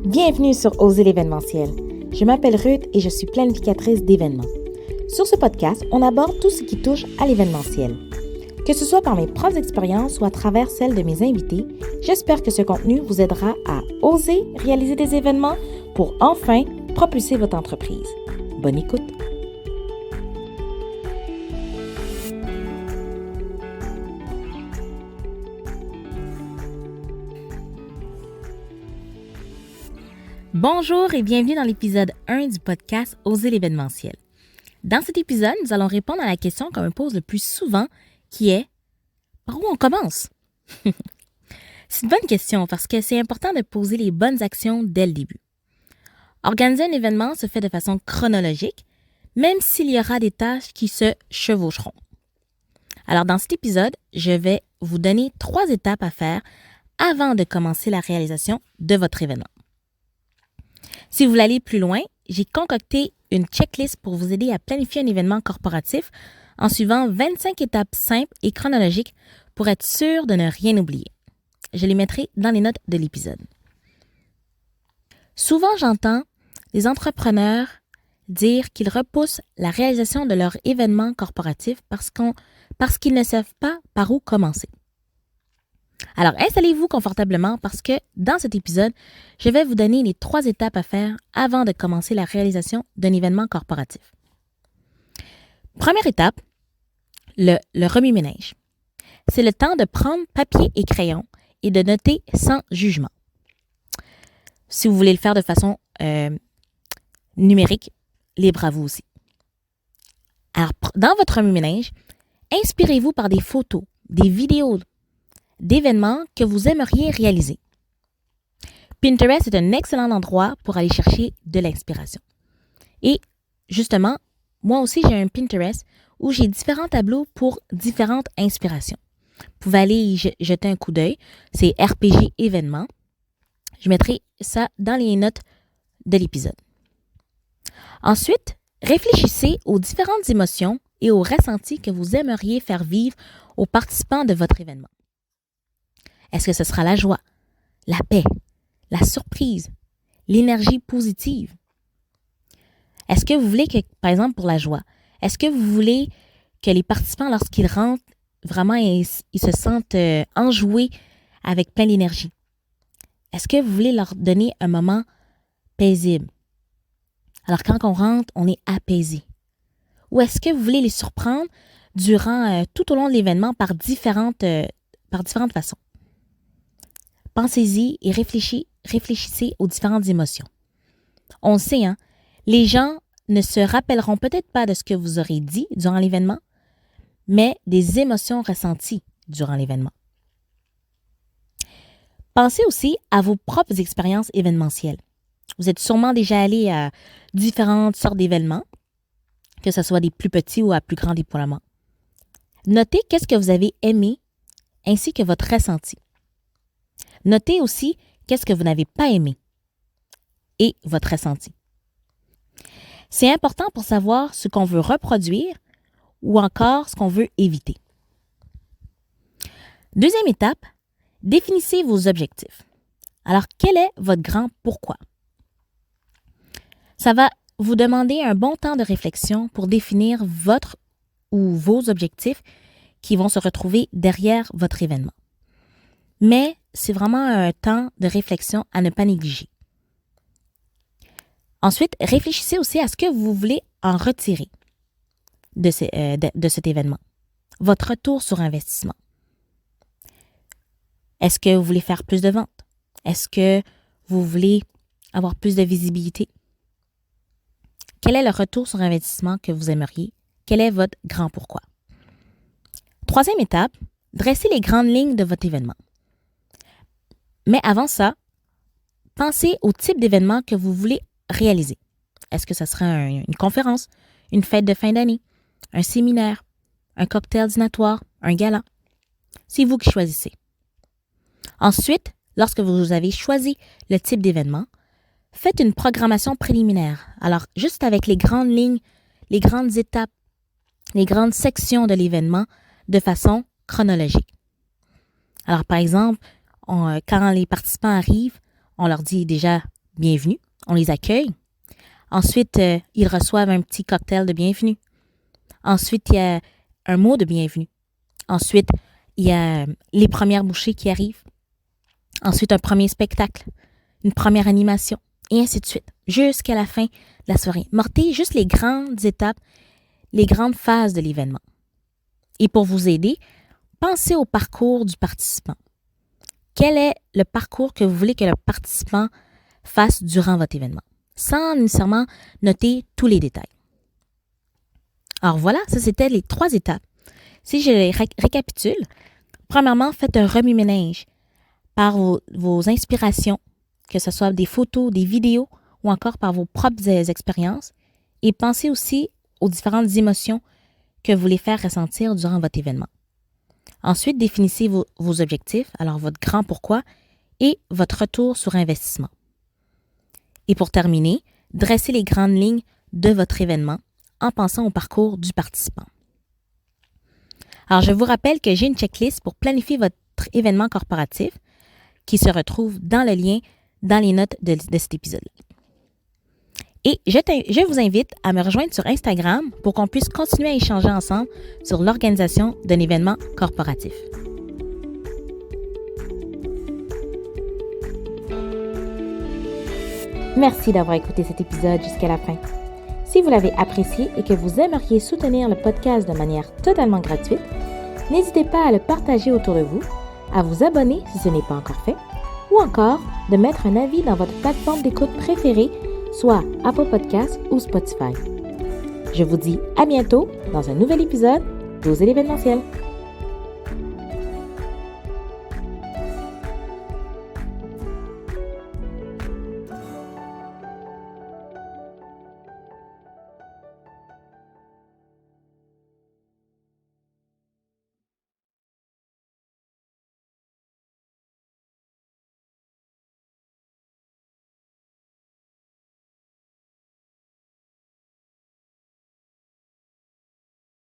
Bienvenue sur Oser l'événementiel. Je m'appelle Ruth et je suis planificatrice d'événements. Sur ce podcast, on aborde tout ce qui touche à l'événementiel. Que ce soit par mes propres expériences ou à travers celles de mes invités, j'espère que ce contenu vous aidera à oser réaliser des événements pour enfin propulser votre entreprise. Bonne écoute! Bonjour et bienvenue dans l'épisode 1 du podcast Oser l'événementiel. Dans cet épisode, nous allons répondre à la question qu'on me pose le plus souvent, qui est « Par où on commence? » C'est une bonne question parce que c'est important de poser les bonnes actions dès le début. Organiser un événement se fait de façon chronologique, même s'il y aura des tâches qui se chevaucheront. Alors dans cet épisode, je vais vous donner 3 étapes à faire avant de commencer la réalisation de votre événement. Si vous voulez aller plus loin, j'ai concocté une checklist pour vous aider à planifier un événement corporatif en suivant 25 étapes simples et chronologiques pour être sûr de ne rien oublier. Je les mettrai dans les notes de l'épisode. Souvent, j'entends des entrepreneurs dire qu'ils repoussent la réalisation de leur événement corporatif parce qu'ils ne savent pas par où commencer. Alors, installez-vous confortablement parce que dans cet épisode, je vais vous donner les 3 étapes à faire avant de commencer la réalisation d'un événement corporatif. Première étape, le remue-ménage. C'est le temps de prendre papier et crayon et de noter sans jugement. Si vous voulez le faire de façon numérique, libre à vous aussi. Alors, dans votre remue-ménage, inspirez-vous par des photos, des vidéos, d'événements que vous aimeriez réaliser. Pinterest est un excellent endroit pour aller chercher de l'inspiration. Et justement, moi aussi, j'ai un Pinterest où j'ai différents tableaux pour différentes inspirations. Vous pouvez aller y jeter un coup d'œil. C'est RPG événements. Je mettrai ça dans les notes de l'épisode. Ensuite, réfléchissez aux différentes émotions et aux ressentis que vous aimeriez faire vivre aux participants de votre événement. Est-ce que ce sera la joie, la paix, la surprise, l'énergie positive? Est-ce que vous voulez que, par exemple, pour la joie, est-ce que vous voulez que les participants, lorsqu'ils rentrent, vraiment, ils se sentent enjoués avec plein d'énergie? Est-ce que vous voulez leur donner un moment paisible? Alors, quand on rentre, on est apaisé. Ou est-ce que vous voulez les surprendre durant tout au long de l'événement par différentes façons? Pensez-y et réfléchissez aux différentes émotions. On le sait, les gens ne se rappelleront peut-être pas de ce que vous aurez dit durant l'événement, mais des émotions ressenties durant l'événement. Pensez aussi à vos propres expériences événementielles. Vous êtes sûrement déjà allé à différentes sortes d'événements, que ce soit des plus petits ou à plus grands déploiements. Notez qu'est-ce que vous avez aimé ainsi que votre ressenti. Notez aussi qu'est-ce que vous n'avez pas aimé et votre ressenti. C'est important pour savoir ce qu'on veut reproduire ou encore ce qu'on veut éviter. Deuxième étape, définissez vos objectifs. Alors, quel est votre grand pourquoi? Ça va vous demander un bon temps de réflexion pour définir votre ou vos objectifs qui vont se retrouver derrière votre événement. Mais c'est vraiment un temps de réflexion à ne pas négliger. Ensuite, réfléchissez aussi à ce que vous voulez en retirer de cet événement. Votre retour sur investissement. Est-ce que vous voulez faire plus de ventes? Est-ce que vous voulez avoir plus de visibilité? Quel est le retour sur investissement que vous aimeriez? Quel est votre grand pourquoi? Troisième étape, dressez les grandes lignes de votre événement. Mais avant ça, pensez au type d'événement que vous voulez réaliser. Est-ce que ça sera une conférence, une fête de fin d'année, un séminaire, un cocktail dînatoire, un gala? C'est vous qui choisissez. Ensuite, lorsque vous avez choisi le type d'événement, faites une programmation préliminaire. Alors, juste avec les grandes lignes, les grandes étapes, les grandes sections de l'événement de façon chronologique. Alors, par exemple, quand les participants arrivent, on leur dit déjà bienvenue, on les accueille. Ensuite, ils reçoivent un petit cocktail de bienvenue. Ensuite, il y a un mot de bienvenue. Ensuite, il y a les premières bouchées qui arrivent. Ensuite, un premier spectacle, une première animation, et ainsi de suite, jusqu'à la fin de la soirée. Notez juste les grandes étapes, les grandes phases de l'événement. Et pour vous aider, pensez au parcours du participant. Quel est le parcours que vous voulez que le participant fasse durant votre événement, sans nécessairement noter tous les détails. Alors voilà, ça c'était les 3 étapes. Si je les récapitule, premièrement, faites un remue-ménage par vos inspirations, que ce soit des photos, des vidéos ou encore par vos propres expériences, et pensez aussi aux différentes émotions que vous voulez faire ressentir durant votre événement. Ensuite, définissez vos objectifs, alors votre grand pourquoi et votre retour sur investissement. Et pour terminer, dressez les grandes lignes de votre événement en pensant au parcours du participant. Alors, je vous rappelle que j'ai une checklist pour planifier votre événement corporatif qui se retrouve dans le lien dans les notes de cet épisode-là. Et je vous invite à me rejoindre sur Instagram pour qu'on puisse continuer à échanger ensemble sur l'organisation d'un événement corporatif. Merci d'avoir écouté cet épisode jusqu'à la fin. Si vous l'avez apprécié et que vous aimeriez soutenir le podcast de manière totalement gratuite, n'hésitez pas à le partager autour de vous, à vous abonner si ce n'est pas encore fait, ou encore de mettre un avis dans votre plateforme d'écoute préférée, soit Apple Podcasts ou Spotify. Je vous dis à bientôt dans un nouvel épisode d'Oser l'événementiel.